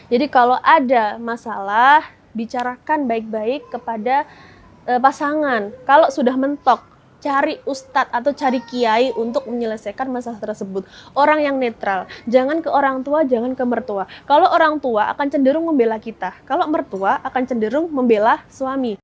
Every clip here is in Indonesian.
Jadi kalau ada masalah, bicarakan baik-baik kepada pasangan. Kalau sudah mentok, cari ustadz atau cari kiai untuk menyelesaikan masalah tersebut. Orang yang netral. Jangan ke orang tua, jangan ke mertua. Kalau orang tua akan cenderung membela kita. Kalau mertua akan cenderung membela suami.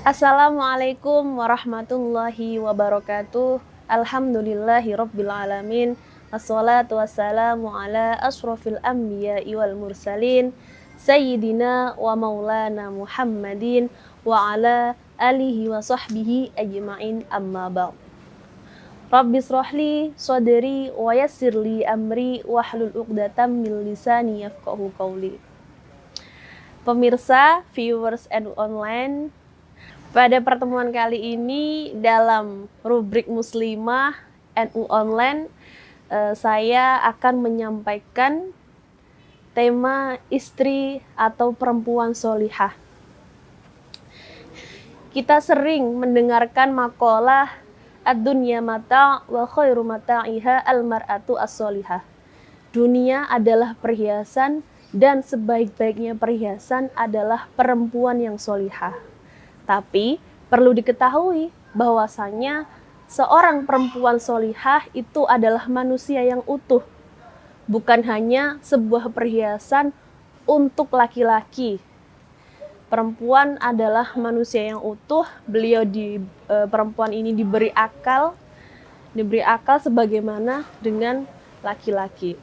Assalamualaikum warahmatullahi wabarakatuh. Alhamdulillahi rabbil alamin. Assalatu wassalamu ala asrofil anbiya'i wal mursalin Sayyidina wa maulana Muhammadin wa ala alihi wa sahbihi ajma'in amma ba'd. Rabbi srohli sodri wa yassirli amri wahlul uqdatam min lisani yafqahu qawli. Pemirsa, viewers and online, pada pertemuan kali ini dalam rubrik Muslimah NU Online, saya akan menyampaikan tema istri atau perempuan solihah. Kita sering mendengarkan makalah ad-dunya mata' wa khairu mata'iha al-mar'atu as-solihah. Dunia adalah perhiasan dan sebaik-baiknya perhiasan adalah perempuan yang solihah. Tapi perlu diketahui bahwasanya seorang perempuan solihah itu adalah manusia yang utuh. Bukan hanya sebuah perhiasan untuk laki-laki. Perempuan adalah manusia yang utuh. Perempuan ini diberi akal sebagaimana dengan laki-laki.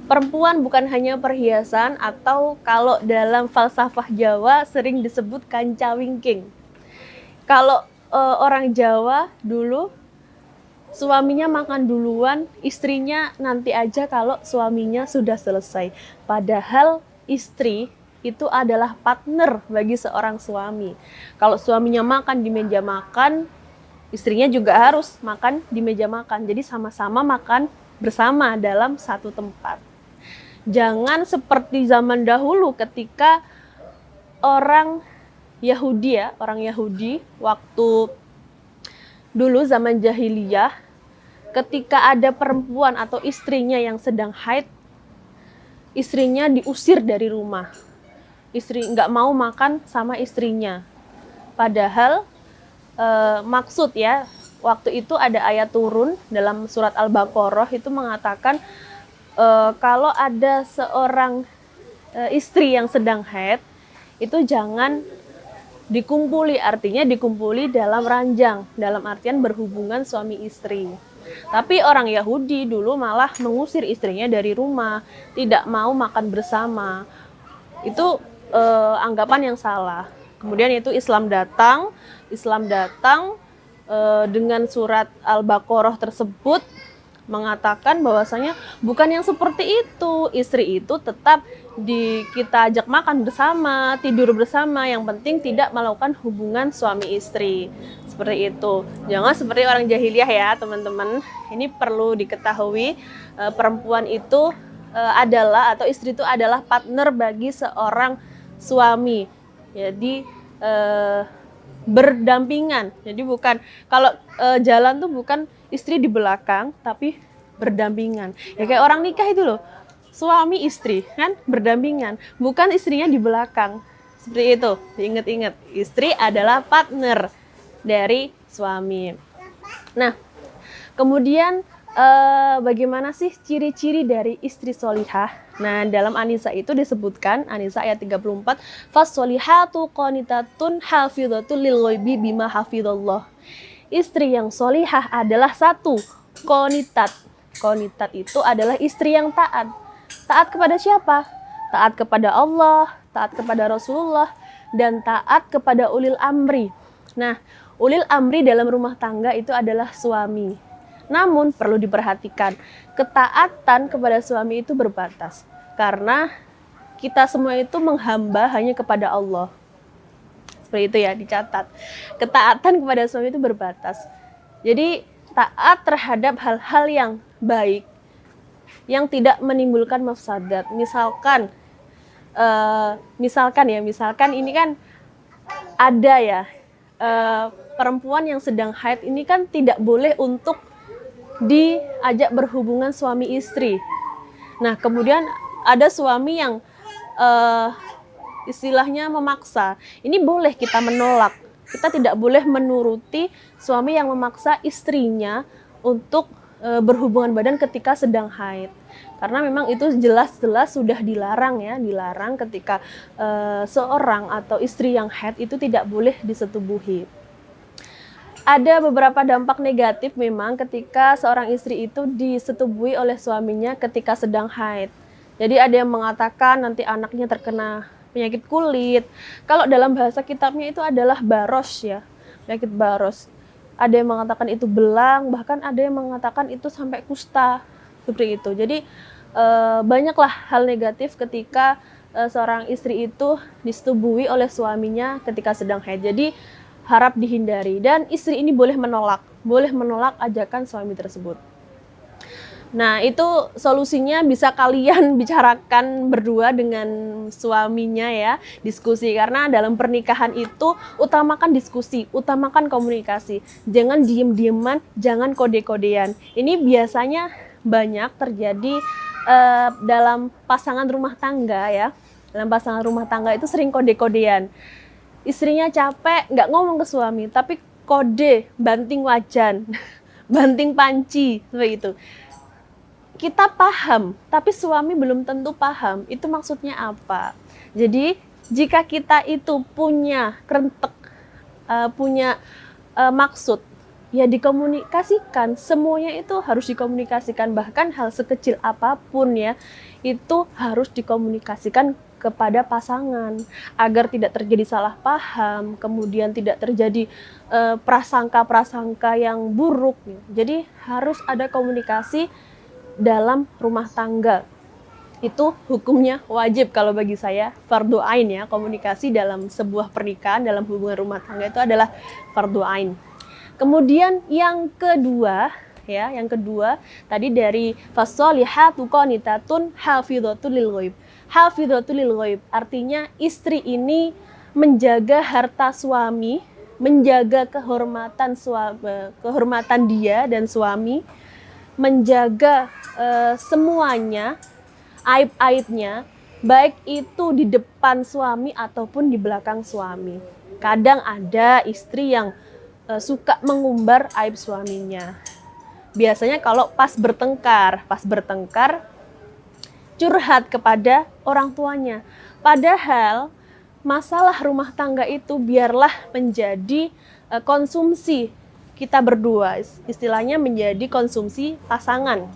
Perempuan bukan hanya perhiasan atau kalau dalam falsafah Jawa sering disebut kancawingking. Kalau orang Jawa dulu suaminya makan duluan, istrinya nanti aja kalau suaminya sudah selesai. Padahal istri itu adalah partner bagi seorang suami. Kalau suaminya makan di meja makan, istrinya juga harus makan di meja makan. Jadi sama-sama makan bersama dalam satu tempat. Jangan seperti zaman dahulu ketika orang Yahudi waktu dulu zaman jahiliyah, ketika ada perempuan atau istrinya yang sedang haid, istrinya diusir dari rumah. Istri nggak mau makan sama istrinya. Padahal maksud ya, waktu itu ada ayat turun dalam surat Al-Baqarah itu mengatakan kalau ada seorang istri yang sedang haid, itu jangan dikumpuli, artinya dikumpuli dalam ranjang, dalam artian berhubungan suami istri. Tapi orang Yahudi dulu malah mengusir istrinya dari rumah, tidak mau makan bersama. Itu anggapan yang salah. Kemudian itu Islam datang dengan surat Al-Baqarah tersebut mengatakan bahwasanya bukan yang seperti itu. Istri itu tetap kita ajak makan bersama, tidur bersama, yang penting tidak melakukan hubungan suami istri. Seperti itu. Jangan seperti orang jahiliyah ya, teman-teman. Ini perlu diketahui, perempuan itu atau istri itu adalah partner bagi seorang suami. Jadi berdampingan. Jadi bukan kalau jalan tuh bukan istri di belakang tapi berdampingan. Ya kayak orang nikah itu loh. Suami istri kan berdampingan, bukan istrinya di belakang. Seperti itu. Diingat-ingat, istri adalah partner dari suami. Nah, kemudian bagaimana sih ciri-ciri dari istri solihah? Nah, dalam An-Nisa itu disebutkan, An-Nisa ayat 34, fas-solihatu qanitatun hafidhatul lil ghaibi bima hafidhallah. Istri yang solihah adalah satu, qanitat. Qanitat itu adalah istri yang taat. Taat kepada siapa? Taat kepada Allah, taat kepada Rasulullah, dan taat kepada ulil amri. Nah, ulil amri dalam rumah tangga itu adalah suami. Namun perlu diperhatikan, ketaatan kepada suami itu berbatas. Karena kita semua itu menghamba hanya kepada Allah. Seperti itu ya, dicatat. Ketaatan kepada suami itu berbatas. Jadi taat terhadap hal-hal yang baik. yang tidak menimbulkan mafsadat. Misalkan ini kan ada ya, perempuan yang sedang haid ini kan tidak boleh untuk diajak berhubungan suami istri. Nah, kemudian ada suami yang istilahnya memaksa. Ini boleh kita menolak. Kita tidak boleh menuruti suami yang memaksa istrinya untuk berhubungan badan ketika sedang haid. Karena memang itu jelas-jelas sudah dilarang ya, dilarang ketika seorang atau istri yang haid itu tidak boleh disetubuhi. Ada beberapa dampak negatif memang ketika seorang istri itu disetubuhi oleh suaminya ketika sedang haid. Jadi ada yang mengatakan nanti anaknya terkena penyakit kulit. Kalau dalam bahasa kitabnya itu adalah baros ya, penyakit baros. Ada yang mengatakan itu belang, bahkan ada yang mengatakan itu sampai kusta, seperti itu. Jadi banyaklah hal negatif ketika seorang istri itu disetubuhi oleh suaminya ketika sedang haid. Jadi harap dihindari, dan istri ini boleh menolak ajakan suami tersebut. Nah, itu solusinya bisa kalian bicarakan berdua dengan suaminya ya, diskusi. Karena dalam pernikahan itu utamakan diskusi, utamakan komunikasi. Jangan diem-dieman, jangan kode-kodean. Ini biasanya banyak terjadi dalam pasangan rumah tangga ya. Dalam pasangan rumah tangga itu sering kode-kodean. Istrinya capek, nggak ngomong ke suami, tapi kode, banting wajan, banting panci, seperti itu. Kita paham, tapi suami belum tentu paham, itu maksudnya apa. Jadi, jika kita itu punya krentek, punya maksud, ya dikomunikasikan, semuanya itu harus dikomunikasikan, bahkan hal sekecil apapun ya, itu harus dikomunikasikan kepada pasangan agar tidak terjadi salah paham, kemudian tidak terjadi prasangka-prasangka yang buruk. Jadi harus ada komunikasi dalam rumah tangga. Itu hukumnya wajib kalau bagi saya, fardhu ain ya. Komunikasi dalam sebuah pernikahan, dalam hubungan rumah tangga itu adalah fardhu ain. Kemudian yang kedua tadi dari fasolihatu qanitatun hafidhatul lil ghaib. Hafidhatul lil ghaib artinya istri ini menjaga harta suami, menjaga kehormatan dia dan suami, menjaga semuanya, aib-aibnya, baik itu di depan suami ataupun di belakang suami. Kadang ada istri yang suka mengumbar aib suaminya. Biasanya kalau pas bertengkar curhat kepada orang tuanya. Padahal masalah rumah tangga itu biarlah menjadi konsumsi kita berdua, istilahnya menjadi konsumsi pasangan.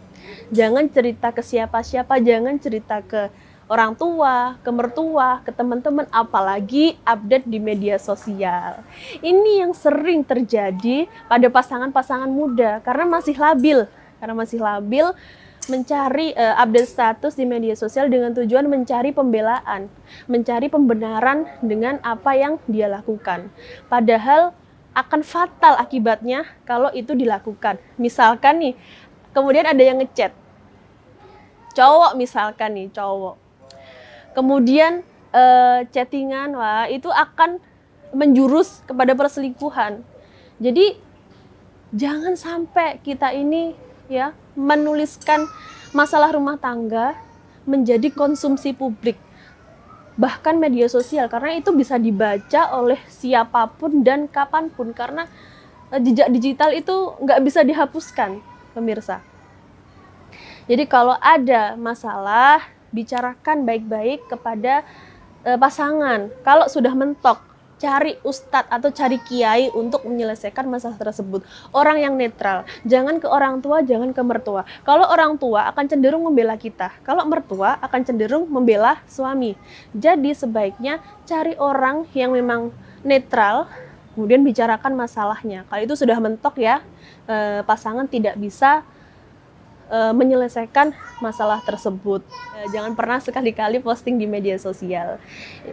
Jangan cerita ke siapa-siapa, jangan cerita ke orang tua, ke mertua, ke teman-teman, apalagi update di media sosial. Ini yang sering terjadi pada pasangan-pasangan muda karena masih labil mencari update status di media sosial dengan tujuan mencari pembelaan, mencari pembenaran dengan apa yang dia lakukan. Padahal akan fatal akibatnya kalau itu dilakukan. Misalkan nih, kemudian ada yang ngechat, cowok. Kemudian chattingan, wah itu akan menjurus kepada perselingkuhan. Jadi jangan sampai kita ini ya menuliskan masalah rumah tangga menjadi konsumsi publik, bahkan media sosial, karena itu bisa dibaca oleh siapapun dan kapanpun, karena jejak digital itu nggak bisa dihapuskan, pemirsa. Jadi kalau ada masalah, bicarakan baik-baik kepada pasangan. Kalau sudah mentok, cari ustadz atau cari kiai untuk menyelesaikan masalah tersebut. Orang yang netral, jangan ke orang tua, jangan ke mertua. Kalau orang tua akan cenderung membela kita, kalau mertua akan cenderung membela suami. Jadi sebaiknya cari orang yang memang netral, kemudian bicarakan masalahnya. Kalau itu sudah mentok ya, pasangan tidak bisa menyelesaikan masalah tersebut. Jangan pernah sekali-kali posting di media sosial.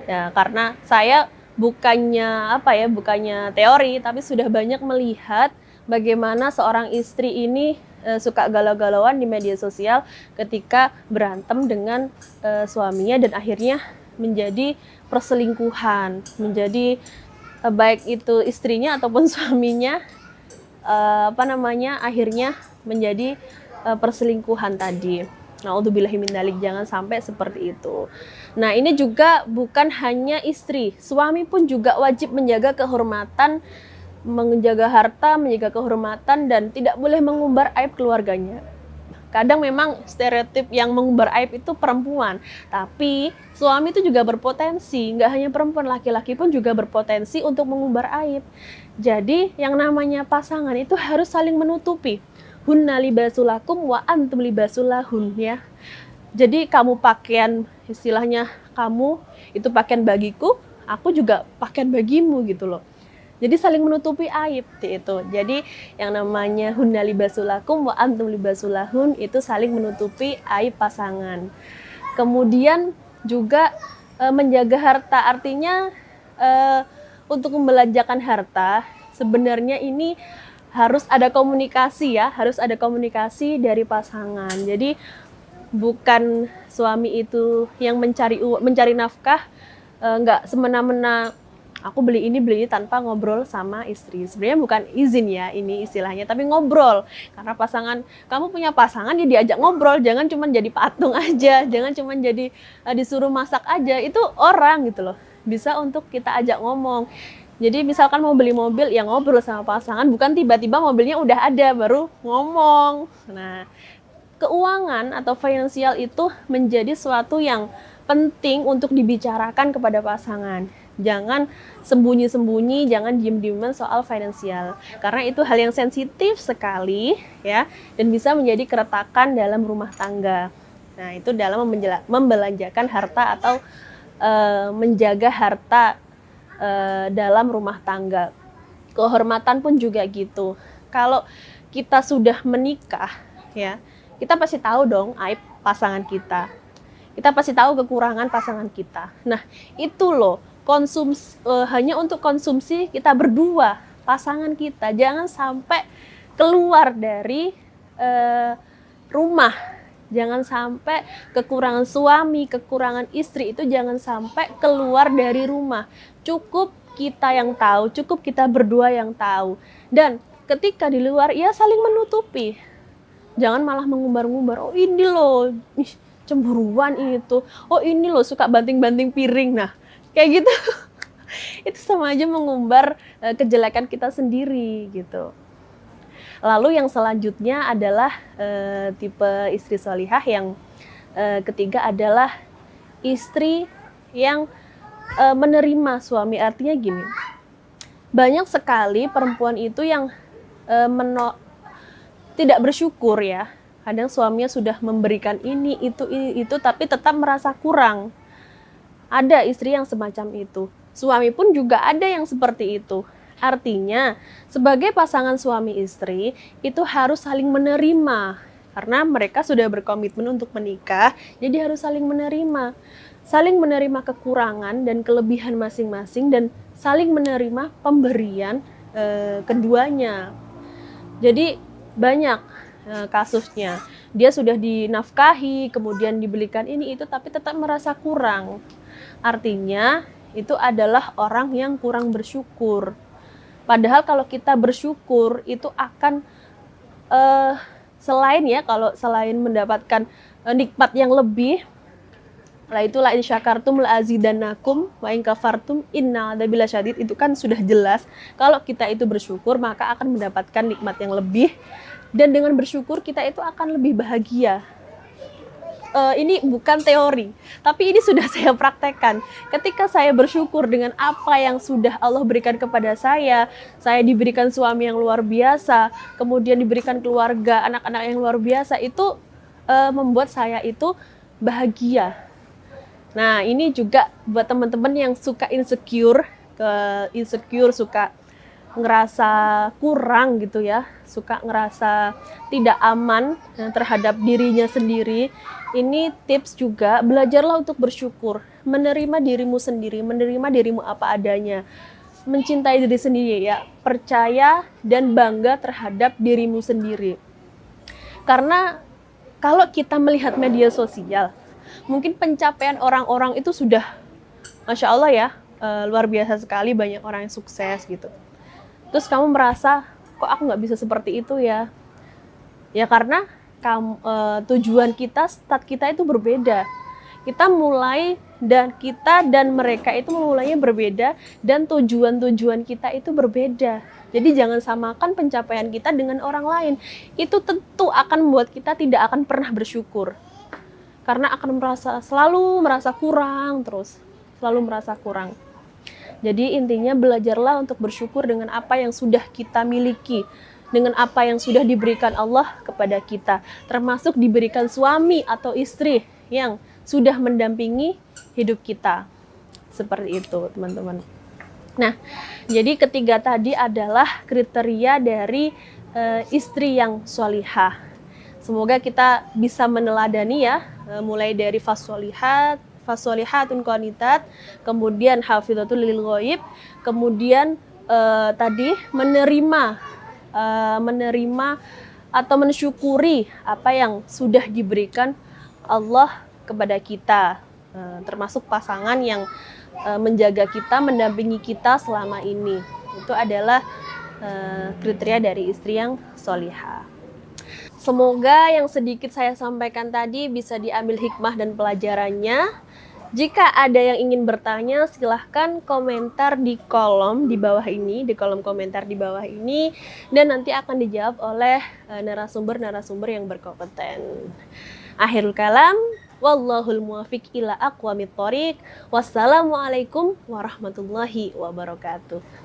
Ya, karena saya bukannya teori, tapi sudah banyak melihat bagaimana seorang istri ini suka galau-galauan di media sosial ketika berantem dengan suaminya dan akhirnya menjadi perselingkuhan, menjadi baik itu istrinya ataupun suaminya akhirnya menjadi perselingkuhan tadi. Naudzubillahi min dzalik, jangan sampai seperti itu. Nah, ini juga bukan hanya istri, suami pun juga wajib menjaga kehormatan, menjaga harta, menjaga kehormatan, dan tidak boleh mengumbar aib keluarganya. Kadang memang stereotip yang mengumbar aib itu perempuan, tapi suami itu juga berpotensi, nggak hanya perempuan, laki-laki pun juga berpotensi untuk mengumbar aib. Jadi yang namanya pasangan itu harus saling menutupi. Hunna libasulakum wa antum libasulahun, ya. Jadi kamu pakaian, istilahnya kamu itu pakaian bagiku, aku juga pakaian bagimu gitu loh. Jadi saling menutupi aib itu. Jadi yang namanya hunna libasulakum wa antum libasulahun itu saling menutupi aib pasangan. Kemudian juga menjaga harta, artinya untuk membelanjakan harta sebenarnya ini harus ada komunikasi ya, harus ada komunikasi dari pasangan. Jadi bukan suami itu yang mencari nafkah, nggak semena-mena aku beli ini tanpa ngobrol sama istri. Sebenarnya bukan izin ya ini istilahnya, tapi ngobrol. Karena kamu punya pasangan ya diajak ngobrol, jangan cuma jadi patung aja, jangan cuma jadi disuruh masak aja. Itu orang gitu loh. Bisa untuk kita ajak ngomong. Jadi misalkan mau beli mobil, ya ngobrol sama pasangan, bukan tiba-tiba mobilnya udah ada baru ngomong. Nah, keuangan atau finansial itu menjadi suatu yang penting untuk dibicarakan kepada pasangan. Jangan sembunyi-sembunyi, jangan diem-dieman soal finansial. Karena itu hal yang sensitif sekali ya, dan bisa menjadi keretakan dalam rumah tangga. Nah, itu dalam membelanjakan harta atau menjaga harta dalam rumah tangga. Kehormatan pun juga gitu. Kalau kita sudah menikah ya, kita pasti tahu dong aib pasangan kita. Kita pasti tahu kekurangan pasangan kita. Nah, itu loh, hanya untuk konsumsi kita berdua, pasangan kita. Jangan sampai keluar dari rumah. Jangan sampai kekurangan suami, kekurangan istri itu jangan sampai keluar dari rumah. Cukup kita yang tahu, cukup kita berdua yang tahu. Dan ketika di luar, ya saling menutupi. Jangan malah mengumbar-ngumbar, oh ini loh, cemburuan itu. Oh ini loh suka banting-banting piring. Nah, kayak gitu. Itu sama aja mengumbar kejelekan kita sendiri gitu. Lalu yang selanjutnya adalah tipe istri sholihah yang ketiga adalah istri yang menerima suami. Artinya gini, banyak sekali perempuan itu yang tidak bersyukur ya. Kadang suaminya sudah memberikan ini, itu, tapi tetap merasa kurang. Ada istri yang semacam itu. Suami pun juga ada yang seperti itu. Artinya, sebagai pasangan suami istri, itu harus saling menerima. Karena mereka sudah berkomitmen untuk menikah, jadi harus saling menerima. Saling menerima kekurangan dan kelebihan masing-masing, dan saling menerima pemberian keduanya. Jadi, banyak kasusnya. Dia sudah dinafkahi, kemudian dibelikan ini, itu, tapi tetap merasa kurang. Artinya, itu adalah orang yang kurang bersyukur. Padahal kalau kita bersyukur itu akan selain mendapatkan nikmat yang lebih, la in syakartum la azidannakum wa in kafartum innal adzabi lasyadid, itu kan sudah jelas kalau kita itu bersyukur maka akan mendapatkan nikmat yang lebih, dan dengan bersyukur kita itu akan lebih bahagia. Ini bukan teori, tapi ini sudah saya praktekkan. Ketika saya bersyukur dengan apa yang sudah Allah berikan kepada saya diberikan suami yang luar biasa, kemudian diberikan keluarga, anak-anak yang luar biasa, itu membuat saya itu bahagia. Nah, ini juga buat teman-teman yang suka insecure, suka ngerasa kurang gitu ya, suka ngerasa tidak aman terhadap dirinya sendiri. Ini tips juga, belajarlah untuk bersyukur, menerima dirimu sendiri, menerima dirimu apa adanya, mencintai diri sendiri ya, percaya dan bangga terhadap dirimu sendiri. Karena kalau kita melihat media sosial, mungkin pencapaian orang-orang itu sudah Masya Allah ya, luar biasa sekali, banyak orang yang sukses gitu. Terus kamu merasa, kok aku nggak bisa seperti itu ya? Ya karena tujuan kita, start kita itu berbeda. Kita mulai kita dan mereka itu mulainya berbeda, dan tujuan-tujuan kita itu berbeda. Jadi jangan samakan pencapaian kita dengan orang lain. Itu tentu akan membuat kita tidak akan pernah bersyukur. Karena akan selalu merasa kurang terus. Selalu merasa kurang. Jadi intinya belajarlah untuk bersyukur dengan apa yang sudah kita miliki, dengan apa yang sudah diberikan Allah kepada kita, termasuk diberikan suami atau istri yang sudah mendampingi hidup kita. Seperti itu, teman-teman. Nah, jadi ketiga tadi adalah kriteria dari istri yang sholihah. Semoga kita bisa meneladani ya, mulai dari fasolihatun qanitat, kemudian hafidhatul lil ghaib, kemudian tadi menerima atau mensyukuri apa yang sudah diberikan Allah kepada kita, termasuk pasangan yang menjaga kita, mendampingi kita selama ini. Itu adalah kriteria dari istri yang sholihah. Semoga yang sedikit saya sampaikan tadi bisa diambil hikmah dan pelajarannya. Jika ada yang ingin bertanya, silahkan komentar di kolom di bawah ini, di kolom komentar di bawah ini, dan nanti akan dijawab oleh narasumber-narasumber yang berkompeten. Akhirul kalam, wallahul muwafiq ila aqwamit thoriq. Wassalamualaikum warahmatullahi wabarakatuh.